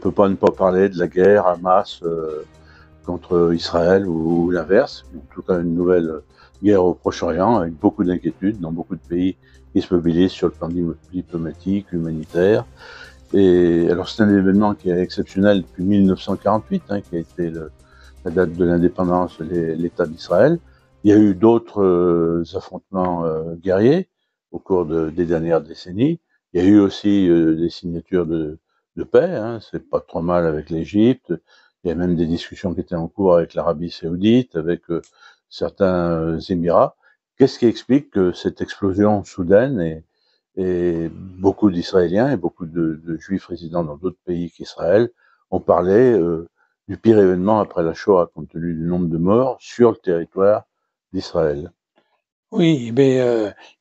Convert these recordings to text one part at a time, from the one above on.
peut pas ne pas parler de la guerre Hamas contre Israël ou l'inverse. En tout cas, une nouvelle guerre au Proche-Orient avec beaucoup d'inquiétudes dans beaucoup de pays qui se mobilisent sur le plan diplomatique, humanitaire. Et alors, c'est un événement qui est exceptionnel depuis 1948, qui a été la date de l'indépendance de l'État d'Israël. Il y a eu d'autres affrontements guerriers au cours des dernières décennies. Il y a eu aussi des signatures de paix, c'est pas trop mal avec l'Égypte. Il y a même des discussions qui étaient en cours avec l'Arabie Saoudite, avec certains Émirats. Qu'est-ce qui explique que cette explosion soudaine et beaucoup d'Israéliens et beaucoup de Juifs résidant dans d'autres pays qu'Israël ont parlé du pire événement après la Shoah, compte tenu du nombre de morts sur le territoire d'Israël? Oui, mais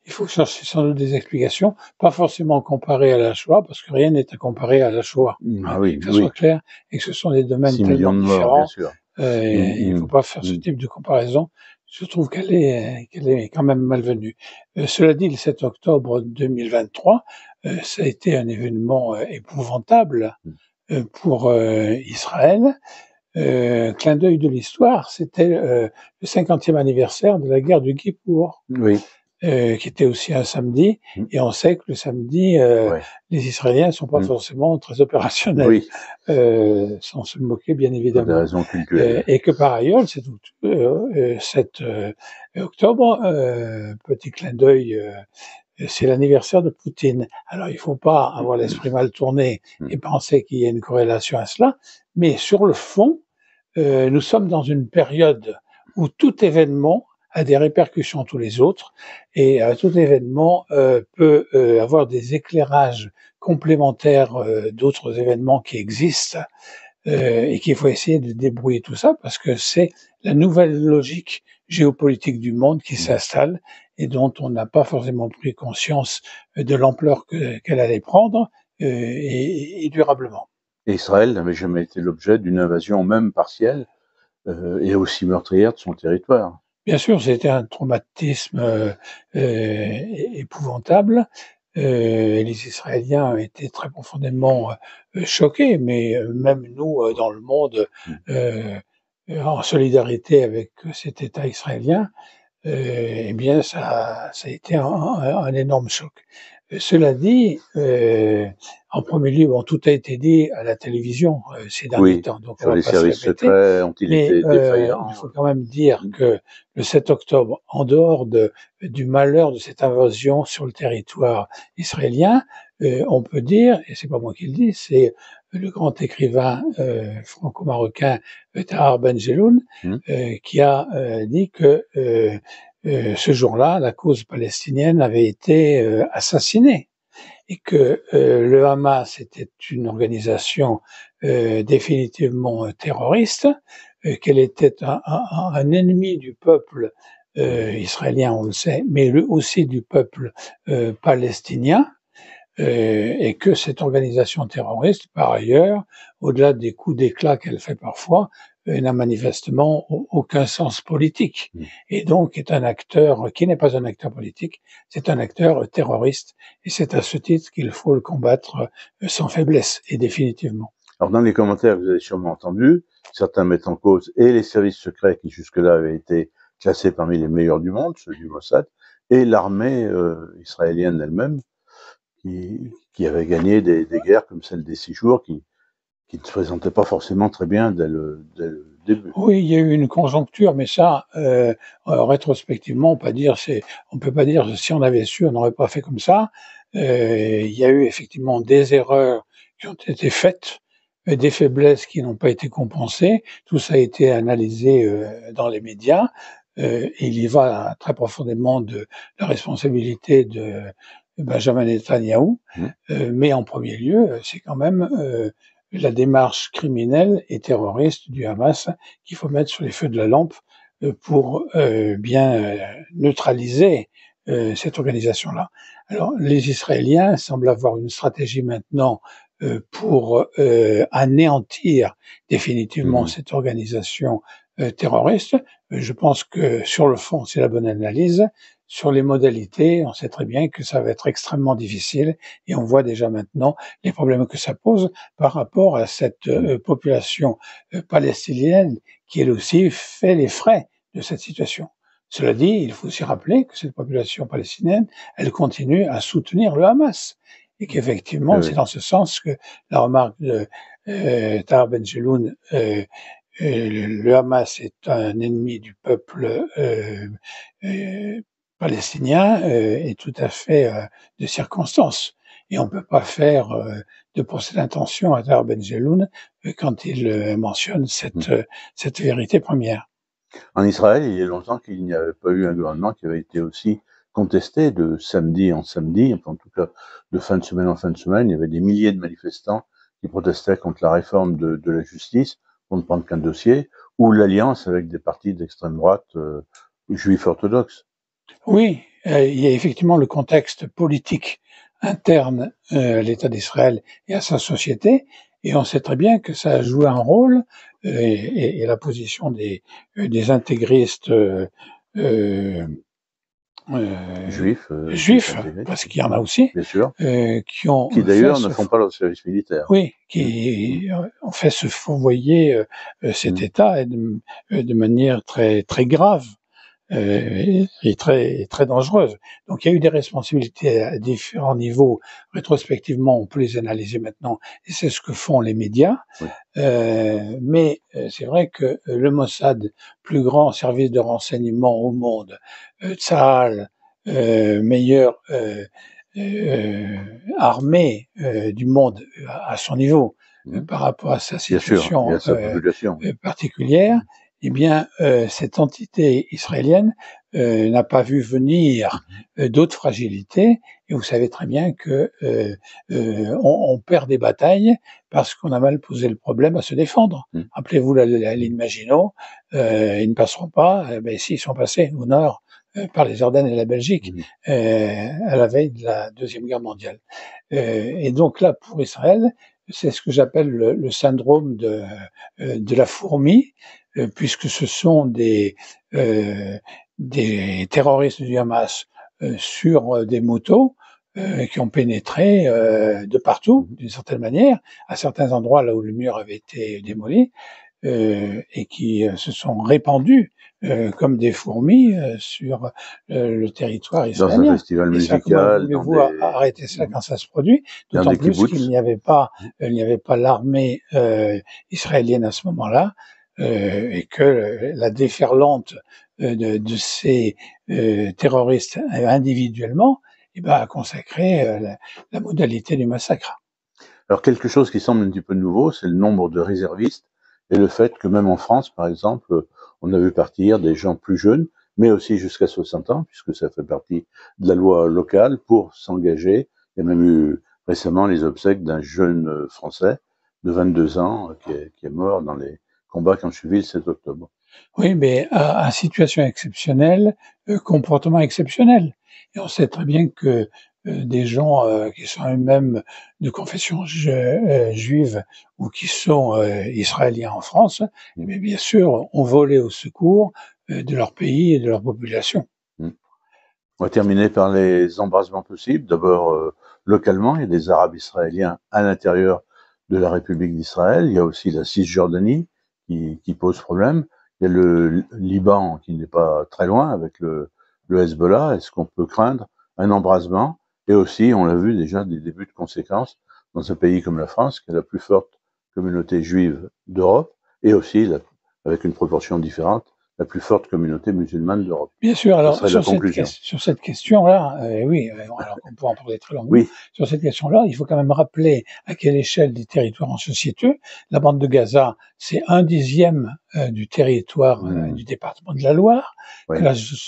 il faut chercher sans doute des explications, pas forcément comparées à la Shoah, parce que rien n'est à comparer à la Shoah. Ah oui, que ça soit clair, et que ce sont des domaines 6 millions tellement de morts, bien différents, sûr. il faut pas faire ce type de comparaison. Je trouve qu'elle est quand même malvenue. Cela dit, le 7 octobre 2023, ça a été un événement épouvantable pour Israël. Clin d'œil de l'histoire, c'était le 50e anniversaire de la guerre du Kippour, Oui. qui était aussi un samedi, et on sait que le samedi, les Israéliens ne sont pas forcément très opérationnels, sans se moquer bien évidemment. Pour des raisons culturelles. Et que par ailleurs, le 7 octobre, petit clin d'œil, c'est l'anniversaire de Poutine. Alors, il ne faut pas avoir l'esprit mal tourné et penser qu'il y a une corrélation à cela, mais sur le fond, nous sommes dans une période où tout événement a des répercussions tous les autres, et tout événement peut avoir des éclairages complémentaires d'autres événements qui existent, et qu'il faut essayer de débrouiller tout ça, parce que c'est la nouvelle logique géopolitique du monde qui s'installe et dont on n'a pas forcément pris conscience de l'ampleur qu'elle allait prendre, et durablement. Et Israël n'avait jamais été l'objet d'une invasion, même partielle, et aussi meurtrière de son territoire. Bien sûr, c'était un traumatisme épouvantable. Les Israéliens étaient très profondément choqués, mais même nous, dans le monde, en solidarité avec cet État israélien, eh bien, ça a été un énorme choc. Cela dit, en premier lieu, bon, tout a été dit à la télévision ces derniers temps, donc on sur va les pas se services répéter. secrets ont-ils Mais été défaillants? il faut quand même dire que le 7 octobre, en dehors du malheur de cette invasion sur le territoire israélien, on peut dire, et c'est pas moi qui le dis, c'est le grand écrivain franco-marocain Tahar Ben Jelloun qui a dit que ce jour-là, la cause palestinienne avait été assassinée et que le Hamas était une organisation définitivement terroriste, qu'elle était un ennemi du peuple israélien, on le sait, mais aussi du peuple palestinien, et que cette organisation terroriste, par ailleurs, au-delà des coups d'éclat qu'elle fait parfois, n'a manifestement aucun sens politique, et donc est un acteur qui n'est pas un acteur politique, c'est un acteur terroriste, et c'est à ce titre qu'il faut le combattre sans faiblesse, et définitivement. Alors, dans les commentaires, vous avez sûrement entendu, certains mettent en cause et les services secrets qui jusque-là avaient été classés parmi les meilleurs du monde, ceux du Mossad, et l'armée israélienne elle-même, qui avait gagné des guerres comme celle des 6 jours, qui ne se présentaient pas forcément très bien dès le début. Oui, il y a eu une conjoncture, mais ça, rétrospectivement, on peut pas dire si on avait su, on n'aurait pas fait comme ça. Il y a eu effectivement des erreurs qui ont été faites, des faiblesses qui n'ont pas été compensées. Tout ça a été analysé dans les médias. Il y va très profondément de la responsabilité de Benjamin Netanyahou, mais en premier lieu, c'est quand même la démarche criminelle et terroriste du Hamas qu'il faut mettre sur les feux de la lampe pour bien neutraliser cette organisation-là. Alors, les Israéliens semblent avoir une stratégie maintenant pour anéantir définitivement cette organisation terroriste. Je pense que sur le fond, c'est la bonne analyse. sur les modalités, on sait très bien que ça va être extrêmement difficile et on voit déjà maintenant les problèmes que ça pose par rapport à cette population palestinienne qui elle aussi fait les frais de cette situation. Cela dit, il faut aussi rappeler que cette population palestinienne, elle continue à soutenir le Hamas et qu'effectivement, Oui, c'est dans ce sens que la remarque de Tahar Ben-Jelloun, le Hamas est un ennemi du peuple palestinien, est tout à fait de circonstance. Et on ne peut pas faire de procès d'intention à Tahar Ben-Jelloun quand il mentionne cette vérité première. En Israël, il y a longtemps qu'il n'y avait pas eu un gouvernement qui avait été aussi contesté de samedi en samedi, enfin, en tout cas de fin de semaine en fin de semaine. Il y avait des milliers de manifestants qui protestaient contre la réforme de la justice, pour ne prendre qu'un dossier, ou l'alliance avec des partis d'extrême droite juifs orthodoxes. Oui, il y a effectivement le contexte politique interne à l'État d'Israël et à sa société, et on sait très bien que ça a joué un rôle, et la position des intégristes Juifs, juifs, intégrés, parce qu'il y en a aussi, bien sûr, qui d'ailleurs ne font pas leur service militaire. Oui, qui ont fait se fourvoyer cet État de manière très très grave. Et très dangereuse. Donc il y a eu des responsabilités à différents niveaux. Rétrospectivement, on peut les analyser maintenant, et c'est ce que font les médias. Oui. Mais c'est vrai que le Mossad, plus grand service de renseignement au monde, Tsahal, meilleure armée du monde à son niveau, par rapport à sa situation et à sa population. particulière, eh bien, cette entité israélienne n'a pas vu venir d'autres fragilités. Et vous savez très bien que on perd des batailles parce qu'on a mal posé le problème à se défendre. Rappelez-vous la ligne Maginot, ils ne passeront pas. Ben si, ils sont passés au nord par les Ardennes et la Belgique à la veille de la Deuxième Guerre mondiale. Et donc là, pour Israël, c'est ce que j'appelle le syndrome de la fourmi, puisque ce sont des terroristes du Hamas sur des motos qui ont pénétré de partout, d'une certaine manière, à certains endroits là où le mur avait été démoli, et qui se sont répandus comme des fourmis sur le territoire israélien. Dans un festival musical, voulez-vous arrêter ça quand ça se produit? D'autant plus qu'il n'y avait pas l'armée israélienne à ce moment-là, et que la déferlante de ces terroristes individuellement, a consacré la modalité du massacre. Alors quelque chose qui semble un petit peu nouveau, c'est le nombre de réservistes et le fait que même en France, par exemple, on a vu partir des gens plus jeunes, mais aussi jusqu'à 60 ans, puisque ça fait partie de la loi locale, pour s'engager. Il y a même eu récemment les obsèques d'un jeune Français de 22 ans qui est mort dans les combats qui ont suivi le 7 octobre. Oui, mais à situation exceptionnelle, comportement exceptionnel. Et on sait très bien que des gens qui sont eux-mêmes de confession juive ou qui sont israéliens en France, mais bien sûr, ont volé au secours de leur pays et de leur population. On va terminer par les embrasements possibles. D'abord, localement, il y a des Arabes israéliens à l'intérieur de la République d'Israël. Il y a aussi la Cisjordanie qui pose problème. Il y a le Liban qui n'est pas très loin avec le Hezbollah. Est-ce qu'on peut craindre un embrasement? Et aussi, on l'a vu déjà, des débuts de conséquences dans un pays comme la France, qui est la plus forte communauté juive d'Europe, et aussi, avec une proportion différente, la plus forte communauté musulmane d'Europe. Bien sûr, alors sur cette question-là, oui, alors on peut en parler très longuement. Oui. Sur cette question-là, il faut quand même rappeler à quelle échelle des territoires en se situe. La bande de Gaza, c'est 1/10 du territoire du département de la Loire. Oui.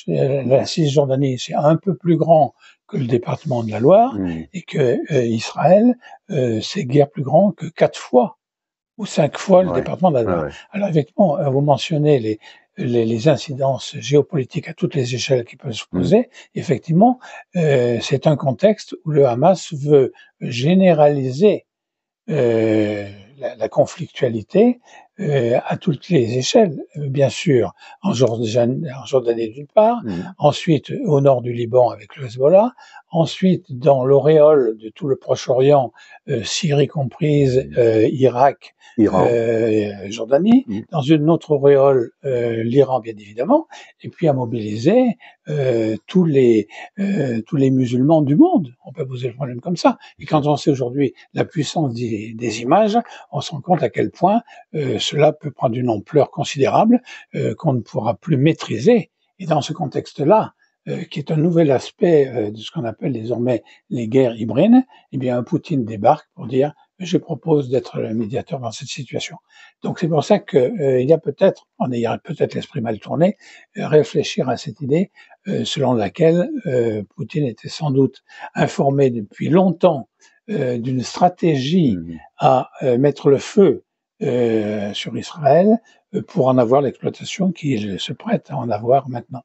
La Cisjordanie, c'est un peu plus grand que le département de la Loire, et que Israël, c'est guère plus grand que 4 fois ou 5 fois le département de la Loire. Alors effectivement, vous mentionnez les incidences géopolitiques à toutes les échelles qui peuvent se poser. Effectivement, c'est un contexte où le Hamas veut généraliser la conflictualité à toutes les échelles, bien sûr, en Jordanie d'une part, ensuite au nord du Liban avec le Hezbollah, ensuite dans l'auréole de tout le Proche-Orient, Syrie comprise, Irak, Jordanie, dans une autre auréole, l'Iran bien évidemment, et puis à mobiliser tous les musulmans du monde. On peut poser le problème comme ça. Et quand on sait aujourd'hui la puissance des images, on se rend compte à quel point cela peut prendre une ampleur considérable qu'on ne pourra plus maîtriser. Et dans ce contexte-là, qui est un nouvel aspect de ce qu'on appelle désormais les guerres hybrides, eh bien, Poutine débarque pour dire je propose d'être le médiateur dans cette situation. Donc c'est pour ça que il y a peut-être, en ayant peut-être l'esprit mal tourné, réfléchir à cette idée selon laquelle Poutine était sans doute informé depuis longtemps d'une stratégie à mettre le feu sur Israël pour en avoir l'exploitation qu'il se prête à en avoir maintenant.